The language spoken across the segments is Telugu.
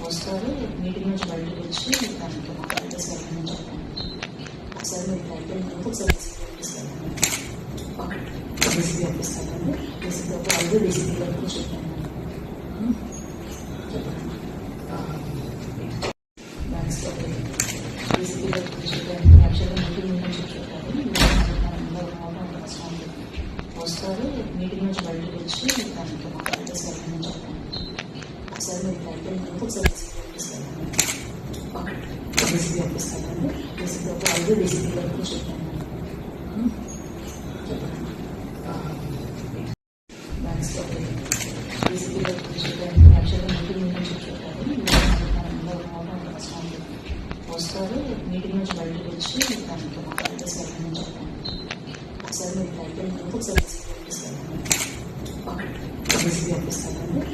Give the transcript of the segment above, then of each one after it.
వస్తారు మీటింగ్ నుంచి బయటకు వచ్చి దానికి మా ప్రైవేట్ సెలవు చెప్పండి. ఒకసారి మీరు అయిపోయిన ఒకసారి డీసీపీ పంపిస్తానండి. డీసీపీ అప్పుడు డీసీపీ వరకు చెప్పాను. డీసీపీ యాక్చువల్గా మీటింగ్ నుంచి చెప్పారు. వస్తారు మీటింగ్ నుంచి బయటకు వచ్చి దానికి మా ప్రైవేట్ సెలవు చెప్పండి. ఒకసారి మీరు అయిపోయిన ఒకసారి డీసీపీ పంపిస్తానండి. డీసీపీ అప్పుడు డీసీపీ వరకు చెప్పాను. వస్తారు మీటింగ్ నుంచి బయటకు వచ్చి దానికి మా ప్రైవేట్ సెలవు చెప్పండి. ఒకసారి మీరు అయిపోయిన ఒకసారి డీసీపీ పంపిస్తానండి.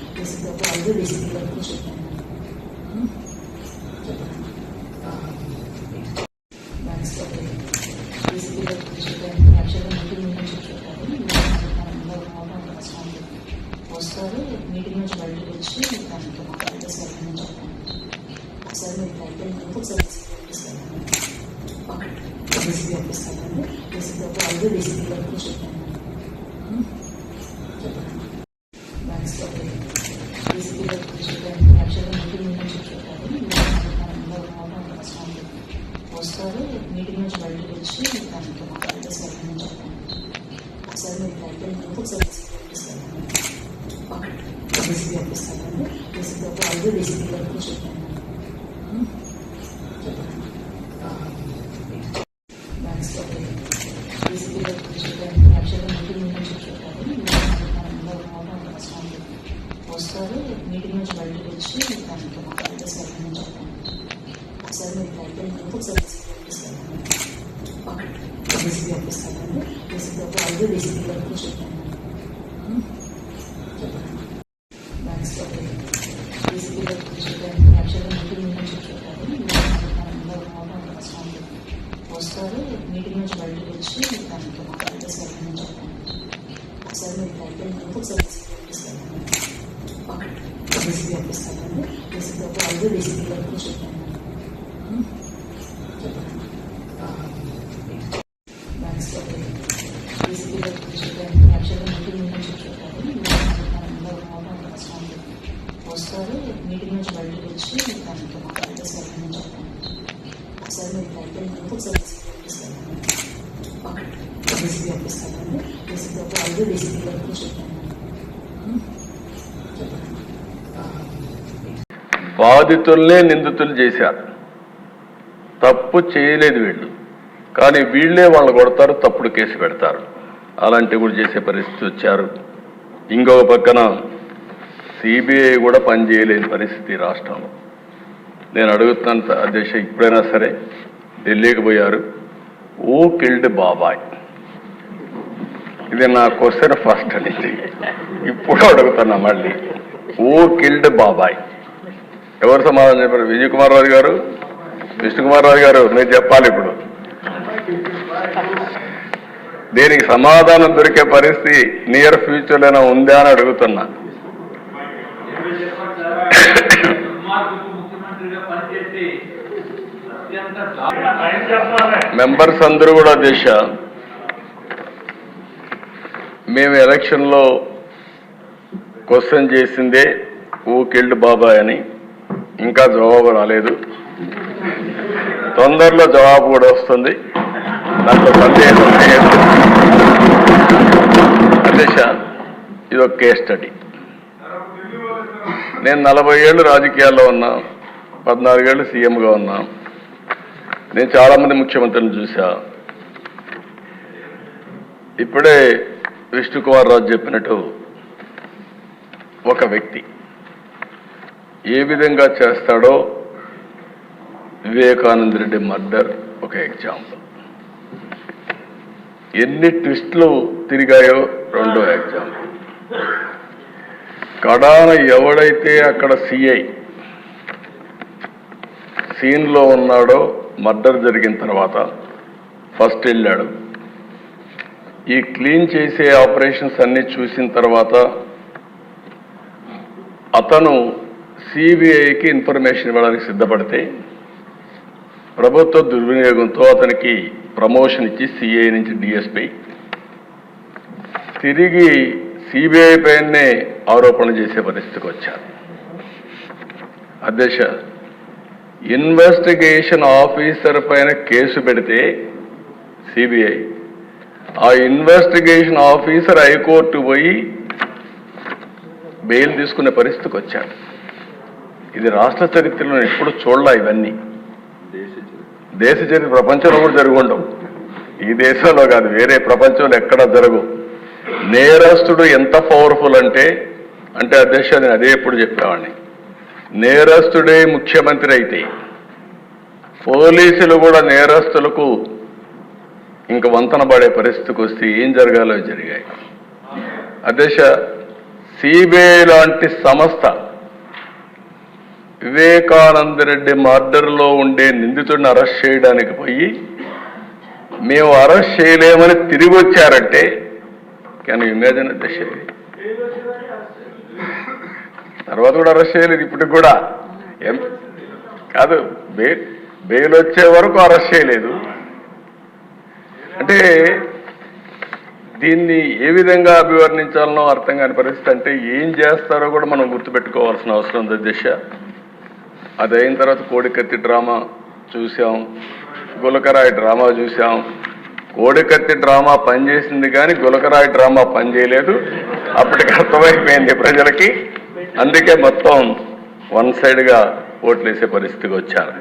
డీసీపీ అప్పుడు డీసీపీ వరకు చెప్పాను. డీసీపీ యాక్చువల్గా మీటింగ్ నుంచి చెప్పారు. వస్తారు మీటింగ్ నుంచి బయటకు వచ్చి దానికి మా ప్రైవేట్ సెలవు చెప్పండి. ఒకసారి మీరు అయిపోయిన ఒకసారి డీసీపీ పంపిస్తానండి. డీసీపీ అప్పుడు డీసీపీ వరకు చెప్పాను. డీసీపీ యాక్చువల్గా మీటింగ్ నుంచి చెప్పారు. వస్తారు మీటింగ్ నుంచి బయటకు వచ్చి దానికి మా ప్రైవేట్ సెలవు చెప్పండి. ఒకసారి మీరు అయిపోయిన ఒకసారి డీసీపీ పంపిస్తానండి. డీసీపీ అప్పుడు డీసీపీ వరకు చెప్పాను. డీసీపీ యాక్చువల్గా మీటింగ్ నుంచి చెప్పారు. వస్తారు మీటింగ్ నుంచి బయటకు వచ్చి దానికి మా ప్రైవేట్ సెలవు చెప్పండి. ఒకసారి మీరు అయిపోయిన ఒకసారి డీసీపీ పంపిస్తానండి. డీసీపీ అప్పుడు డీసీపీ వరకు చెప్పాను. డీసీపీ యాక్చువల్గా మీటింగ్ నుంచి చెప్పారు. వస్తారు మీటింగ్ నుంచి బయటకు వచ్చి దానికి మా ప్రైవేట్ సెలవు చెప్పండి. ఒకసారి మీరు అయిపోయిన ఒకసారి డీసీపీ పంపిస్తానండి. డీసీపీ అప్పుడు డీసీపీ వరకు చెప్పాను. డీసీపీ యాక్చువల్గా మీటింగ్ నుంచి చెప్పారు. వస్తారు మీటింగ్ నుంచి బయటకు వచ్చి దానికి మా ప్రైవేట్ సెలవు చెప్పండి. ఒకసారి మీరు అయిపోయిన ఒకసారి డీసీపీ పంపిస్తానండి. డీసీపీ అప్పుడు డీసీపీ వరకు చెప్పాను. బాధితుల్నే నిందితులు చేశారు. తప్పు చేయలేదు వీళ్ళు, కానీ వీళ్ళే వాళ్ళు కొడతారు, తప్పుడు కేసు పెడతారు. అలాంటివి కూడా చేసే పరిస్థితి వచ్చారు. ఇంకొక పక్కన సిబిఐ కూడా పనిచేయలేని పరిస్థితి రాష్ట్రంలో. నేను అడుగుతున్నాను అధ్యక్ష, ఇప్పుడైనా సరే ఢిల్లీకి పోయారు. ఓ కిల్డ్ బాబాయ్, ఇది నా క్వశ్చన్ ఫస్ట్ అనేది. ఇప్పుడు అడుగుతున్నా మళ్ళీ, ఓ కిల్డ్ బాబాయ్ ఎవరు సమాధానం చెప్పారు? విజయ్ కుమార్ రాజు గారు, విష్ణుకుమార్ రాజు గారు, మీరు చెప్పాలి. ఇప్పుడు దీనికి సమాధానం దొరికే పరిస్థితి నియర్ ఫ్యూచర్లోనే ఉందా అని అడుగుతున్నా. మెంబర్స్ అందరూ కూడా దేశ మేము ఎలక్షన్లో క్వశ్చన్ చేసిందే ఓ కిల్డ్ బాబాయ్ అని. ఇంకా జవాబు రాలేదు. తొందరలో జవాబు కూడా వస్తుంది, దాంట్లో సందేహం లేదు. అధ్యక్ష, ఇది ఒక కేస్ స్టడీ. నేను 40 ఏళ్ళు రాజకీయాల్లో ఉన్నా, 14 ఏళ్ళు సీఎంగా ఉన్నా. నేను చాలామంది ముఖ్యమంత్రులను చూసా. ఇప్పుడే విష్ణుకుమార్ రాజు చెప్పినట్టు ఒక వ్యక్తి ఏ విధంగా చేస్తాడో వివేకానంద రెడ్డి మర్డర్ ఒక ఎగ్జాంపుల్. ఎన్ని ట్విస్టులు తిరిగాయో రెండో ఎగ్జాంపుల్. కడాన ఎవడైతే అక్కడ సిఐ సీన్లో ఉన్నాడో, మర్డర్ జరిగిన తర్వాత ఫస్ట్ వెళ్ళాడు, ఈ క్లీన్ చేసే ఆపరేషన్స్ అన్ని చూసిన తర్వాత అతను సిబిఐకి ఇన్ఫర్మేషన్ ఇవ్వడానికి సిద్ధపడితే ప్రభుత్వ దుర్వినియోగంతో అతనికి ప్రమోషన్ ఇచ్చి సిఐ నుంచి డిఎస్పీ తిరిగి సిబిఐ పైనే ఆరోపణలు చేసే పరిస్థితికి వచ్చారు. అధ్యక్ష, ఇన్వెస్టిగేషన్ ఆఫీసర్ పైన కేసు పెడితే సిబిఐ, ఆ ఇన్వెస్టిగేషన్ ఆఫీసర్ హైకోర్టు పోయి బెయిల్ తీసుకునే పరిస్థితికి వచ్చాడు. ఇది రాష్ట్ర చరిత్రలో ఎప్పుడు చూడలే. ఇవన్నీ దేశ చరిత్ర ప్రపంచంలో కూడా జరిగి ఉండవు. ఈ దేశంలో కాదు, వేరే ప్రపంచంలో ఎక్కడా జరగవు. నేరస్తుడు ఎంత పవర్ఫుల్ అంటే అధ్యక్ష, నేను అదే ఎప్పుడు చెప్పేవాడిని, నేరస్తుడే ముఖ్యమంత్రి అయితే పోలీసులు కూడా నేరస్తులకు ఇంక వంతన పడే పరిస్థితికి వస్తే ఏం జరగాలో జరిగాయి. అధ్యక్ష, సిబిఐ లాంటి సంస్థ వివేకానంద రెడ్డి మర్డర్లో ఉండే నిందితుడిని అరెస్ట్ చేయడానికి పోయి మేము అరెస్ట్ చేయలేమని తిరిగి వచ్చారంటే కానీ ఇమేజిన్ అధ్యక్ష. తర్వాత కూడా అరెస్ట్ చేయలేదు, ఇప్పటికి కూడా కాదు, బెయిల్ వచ్చే వరకు అరెస్ట్ చేయలేదు. అంటే దీన్ని ఏ విధంగా అభివర్ణించాలనో అర్థం కాని పరిస్థితి. అంటే ఏం చేస్తారో కూడా మనం గుర్తుపెట్టుకోవాల్సిన అవసరం ఉంది అధ్యక్ష. అది అయిన తర్వాత కోడికత్తి డ్రామా చూసాం, గులకరాయి డ్రామా చూసాం. కోడికత్తి డ్రామా పనిచేసింది కానీ గులకరాయి డ్రామా పనిచేయలేదు. అప్పటికి అర్థమైపోయింది ప్రజలకి. అందుకే మొత్తం వన్ సైడ్గా ఓట్లేసే పరిస్థితికి వచ్చారు.